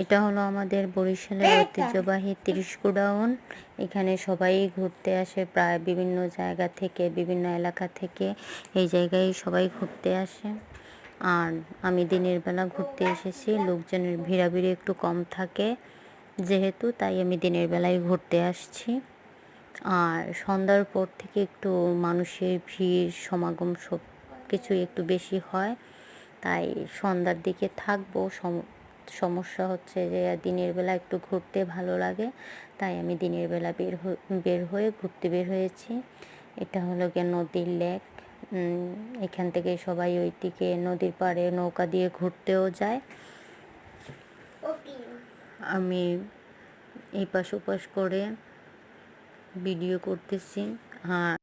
এটা হলো আমাদের বরিশালের ঐতিহ্যবাহী ৩০ গোডাউন। এখানে সবাই ঘুরতে আসে, প্রায় বিভিন্ন জায়গা থেকে, বিভিন্ন এলাকা থেকে এই জায়গায় সবাই ঘুরতে আসে। আর আমি দিনের বেলা ঘুরতে এসেছি, লোকজনের ভিড়াভিড়ি একটু কম থাকে যেহেতু, তাই আমি দিনের বেলায় ঘুরতে আসছি। আর সন্ধ্যার পর থেকে একটু মানুষের ভিড় সমাগম সব কিছুই একটু বেশি হয়, তাই সন্ধ্যার দিকে থাকবো। সমস্যা হচ্ছে যে দিনের বেলা একটু ঘুরতে ভালো লাগে, তাই আমি দিনের বেলা বের হয়ে ঘুরতে বের হয়েছি। এটা হলো গিয়ে নদীর লেক। এখান থেকে সবাই ওই দিকে নদীর পাড়ে নৌকা দিয়ে ঘুরতেও যায়। আমি এই পাশ ওপাশ করে ভিডিও করতেছি। আর